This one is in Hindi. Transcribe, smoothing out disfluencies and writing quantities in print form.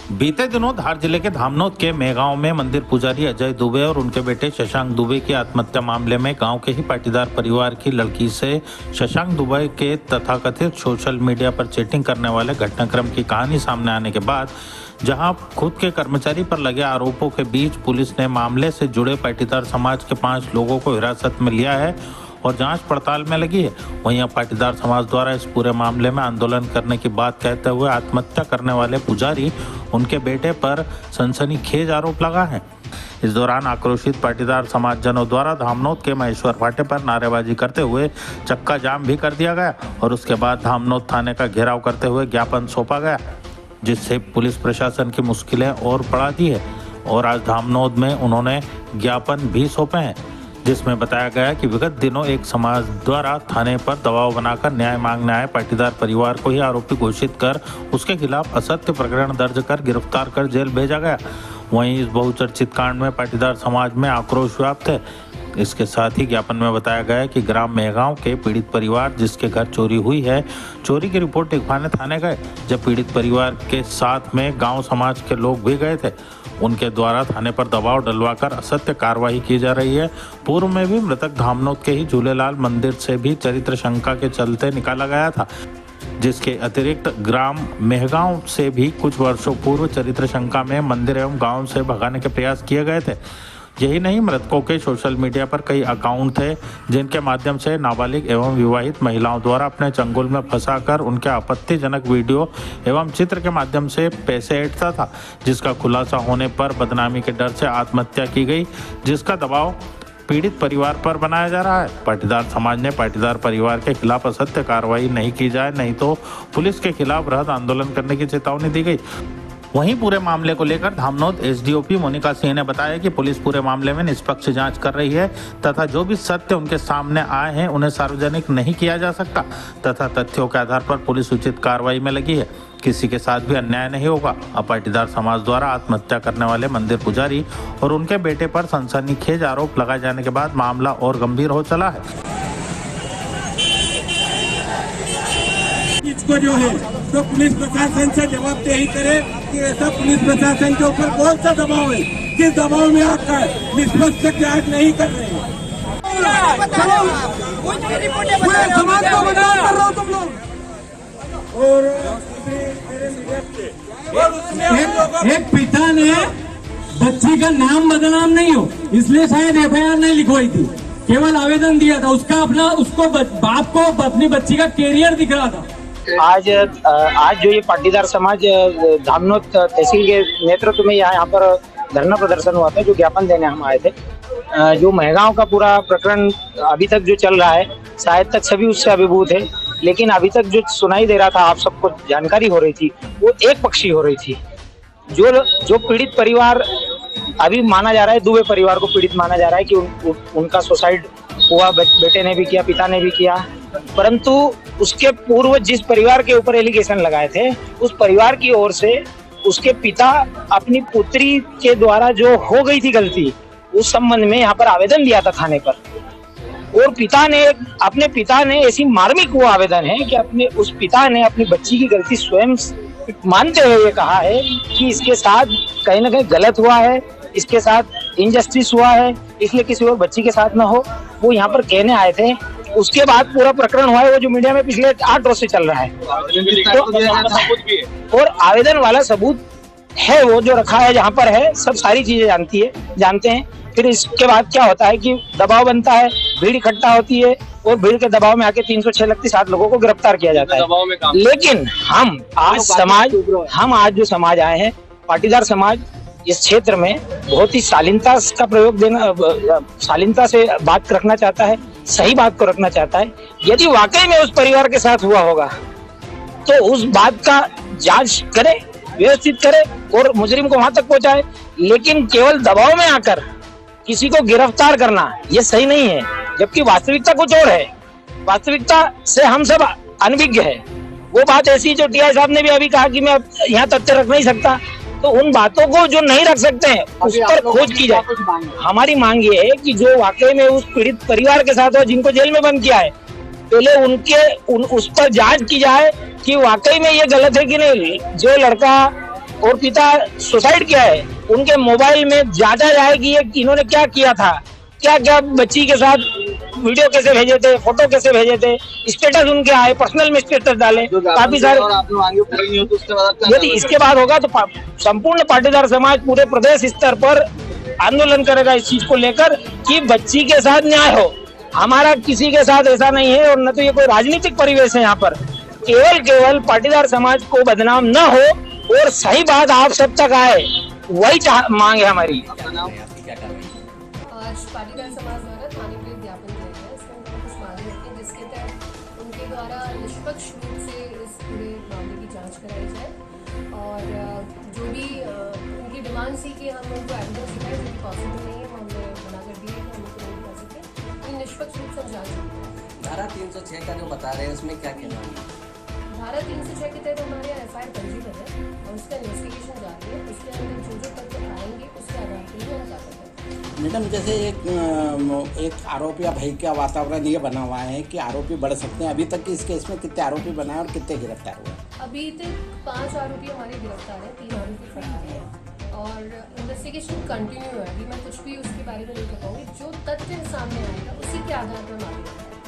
बीते दिनों धार जिले के धामनोद के मेहगांव में मंदिर पुजारी अजय दुबे और उनके बेटे शशांक दुबे की आत्महत्या मामले में गांव के ही पाटीदार परिवार की लड़की से शशांक दुबे के तथाकथित सोशल मीडिया पर चैटिंग करने वाले घटनाक्रम की कहानी सामने आने के बाद जहां खुद के कर्मचारी पर लगे आरोपों के बीच पुलिस ने मामले से जुड़े पाटीदार समाज के 5 लोगों को हिरासत में लिया है और जांच पड़ताल में लगी है। वहीं अब पाटीदार समाज द्वारा इस पूरे मामले में आंदोलन करने की बात कहते हुए आत्महत्या करने वाले पुजारी उनके बेटे पर सनसनीखेज आरोप लगा है। इस दौरान आक्रोशित पाटीदार समाजजनों द्वारा धामनोद के महेश्वर फाटे पर नारेबाजी करते हुए चक्का जाम भी कर दिया गया और उसके बाद धामनोद थाने का घेराव करते हुए ज्ञापन सौंपा गया, जिससे पुलिस प्रशासन की मुश्किलें और बढ़ा दी है। और आज धामनोद में उन्होंने ज्ञापन भी सौंपे हैं, जिसमें बताया गया कि विगत दिनों एक समाज द्वारा थाने पर दबाव बनाकर न्याय मांगने आए पाटीदार परिवार को ही आरोपी घोषित कर उसके खिलाफ असत्य प्रकरण दर्ज कर गिरफ्तार कर जेल भेजा गया। वहीं इस बहुचर्चित कांड में पाटीदार समाज में आक्रोश व्याप्त है। इसके साथ ही ज्ञापन में बताया गया है कि ग्राम मेहगांव के पीड़ित परिवार जिसके घर चोरी हुई है, चोरी की रिपोर्ट लिखवाने थाने गए। जब पीड़ित परिवार के साथ में गांव समाज के लोग भी गए थे, उनके द्वारा थाने पर दबाव डलवाकर असत्य कार्रवाई की जा रही है। पूर्व में भी मृतक धामनोद के ही झूलेलाल मंदिर से भी चरित्र शंका के चलते निकाला गया था, जिसके अतिरिक्त ग्राम मेहगांव से भी कुछ वर्षों पूर्व चरित्र शंका में मंदिर एवं गांव से भगाने के प्रयास किए गए थे। यही नहीं, मृतकों के सोशल मीडिया पर कई अकाउंट थे जिनके माध्यम से नाबालिग एवं विवाहित महिलाओं द्वारा अपने चंगुल में फंसाकर उनके आपत्तिजनक वीडियो एवं चित्र के माध्यम से पैसे ऐंठता था, जिसका खुलासा होने पर बदनामी के डर से आत्महत्या की गई, जिसका दबाव पीड़ित परिवार पर बनाया जा रहा है। पाटीदार समाज ने पाटीदार परिवार के खिलाफ असत्य कार्रवाई नहीं की जाए, नहीं तो पुलिस के खिलाफ बृहद आंदोलन करने की चेतावनी दी गई। वहीं पूरे मामले को लेकर धामनोद एसडीओपी मोनिका सिंह ने बताया कि पुलिस पूरे मामले में निष्पक्ष जांच कर रही है तथा जो भी सत्य उनके सामने आए हैं उन्हें सार्वजनिक नहीं किया जा सकता तथा तथ्यों के आधार पर पुलिस उचित कार्रवाई में लगी है। किसी के साथ भी अन्याय नहीं होगा। अब पाटीदार समाज द्वारा आत्महत्या करने वाले मंदिर पुजारी और उनके बेटे पर सनसनीखेज आरोप लगाए जाने के बाद मामला और गंभीर हो चला है। इसको जो है तो पुलिस प्रशासन से जवाबदेही करे कि ऐसा पुलिस प्रशासन के ऊपर कौन सा दबाव है, किस दबाव में आकर निष्पक्ष जांच नहीं कर रहे हैं। पूरे समाज को बदनाम कर रहे हो तुम लोग। और एक पिता ने बच्ची का नाम बदनाम नहीं हो इसलिए शायद एफआईआर नहीं लिखवाई थी, केवल आवेदन दिया था। उसका अपना उसको बाप को अपनी बच्ची का कैरियर दिख रहा था। आज जो ये पाटीदार समाज धामनोद तहसील के नेतृत्व में यहाँ पर धरना प्रदर्शन हुआ था, जो ज्ञापन देने हम आए थे। जो मेहगांव का पूरा प्रकरण अभी तक जो चल रहा है, शायद तक सभी उससे अभिभूत है, लेकिन अभी तक जो सुनाई दे रहा था, आप सबको जानकारी हो रही थी, वो एक पक्षी हो रही थी। जो पीड़ित परिवार अभी माना जा रहा है, दुबे परिवार को पीड़ित माना जा रहा है कि उनका सुसाइड हुआ, बेटे ने भी किया, पिता ने भी किया, परंतु उसके पूर्व जिस परिवार के ऊपर एलिगेशन लगाए थे, उस परिवार की ओर से उसके पिता अपनी पुत्री के द्वारा जो हो गई थी गलती, उस संबंध में यहाँ पर आवेदन दिया था थाने पर। और अपने पिता ने ऐसी मार्मिक वो आवेदन है कि उस पिता ने अपनी बच्ची की गलती स्वयं मानते हुए ये कहा है कि इसके साथ कहीं ना कहीं गलत हुआ है, इसके साथ इनजस्टिस हुआ है, इसलिए किसी और बच्ची के साथ ना हो, वो यहाँ पर कहने आए थे। उसके बाद पूरा प्रकरण हुआ है, वो जो मीडिया में पिछले 8 रोज से चल रहा है। और आवेदन वाला सबूत है वो जो रखा है, जहाँ पर है, सब सारी चीजें जानते हैं। फिर इसके बाद क्या होता है कि दबाव बनता है, भीड़ इकट्ठा होती है और भीड़ के दबाव में आके 306 लगती 7 लोगों को गिरफ्तार किया जाता है। लेकिन हम आज जो समाज आए हैं, पाटीदार समाज इस क्षेत्र में बहुत ही शालीनता का प्रयोग शालीनता से बात रखना चाहता है, सही बात को रखना चाहता है। यदि वाकई में उस परिवार के साथ हुआ होगा तो उस बात का जांच करे, व्यवस्थित करे और मुजरिम को वहां तक पहुंचाए, लेकिन केवल दबाव में आकर किसी को गिरफ्तार करना ये सही नहीं है। जबकि वास्तविकता कुछ और है, वास्तविकता से हम सब अनभिज्ञ है। वो बात ऐसी जो टीआई साहब ने भी अभी कहा कि मैं यहाँ तथ्य रख नहीं सकता, तो उन बातों को जो नहीं रख सकते हैं उस पर खोज की जाए। हमारी मांग ये है कि जो वाकई में उस पीड़ित परिवार के साथ हो, जिनको जेल में बंद किया है, पहले उस पर जांच की जाए कि वाकई में ये गलत है कि नहीं। जो लड़का और पिता सुसाइड किया है, उनके मोबाइल में जांचा जाए कि ये इन्होंने क्या किया था, क्या क्या बच्ची के साथ वीडियो कैसे भेजे थे, फोटो कैसे भेजे थे, स्टेटस उनके आए, पर्सनल में स्टेटस डाले, काफी सारे। यदि इसके बाद होगा तो संपूर्ण पाटीदार समाज पूरे प्रदेश स्तर पर आंदोलन करेगा इस चीज को लेकर कि बच्ची के साथ न्याय हो। हमारा किसी के साथ ऐसा नहीं है और न तो ये कोई राजनीतिक परिवेश है। यहाँ पर केवल पाटीदार समाज को बदनाम न हो और सही बात आप सब तक आए, वही मांग है हमारी। आज पाटीदार समाज द्वारा थाने पे ज्ञापन दिया गया है। इसमें उन्होंने कुछ मांगे रखी हैं जिसके तहत उनके द्वारा निष्पक्ष रूप से इस पूरे मामले की जांच कराई जाए और जो भी उनकी डिमांड थी कि हम उनको एविडेंस दिखाएं, जो कि पॉसिबल नहीं है, हमने मना कर दिया कि हम उनको नहीं दिखा सकते, लेकिन निष्पक्ष रूप से जांच होगी। धारा 306 का जो बता रहे हैं उसमें क्या कहना है? धारा 306 के तहत हमारे यहाँ FIR पंजीबद्ध है और उसका इन्वेस्टिगेशन जारी है। उसके अंदर जो तथ्य आएंगे उसके आधार पर ही हम क्या करते हैं। मैडम, जैसे एक आरोपी या भय का वातावरण ये बना हुआ है कि आरोपी बढ़ सकते हैं। अभी तक इस केस में कितने आरोपी बनाए और कितने गिरफ्तार हुए? अभी तक 5 आरोपी हमारे गिरफ्तार हैं, 3 आरोपी फरार हैं और इन्वेस्टिगेशन कंटिन्यू है। अभी मैं कुछ भी उसके बारे में नहीं बताऊंगी। जो तथ्य सामने आएगा उसी के आधार पर हम आगे बढ़ेंगे।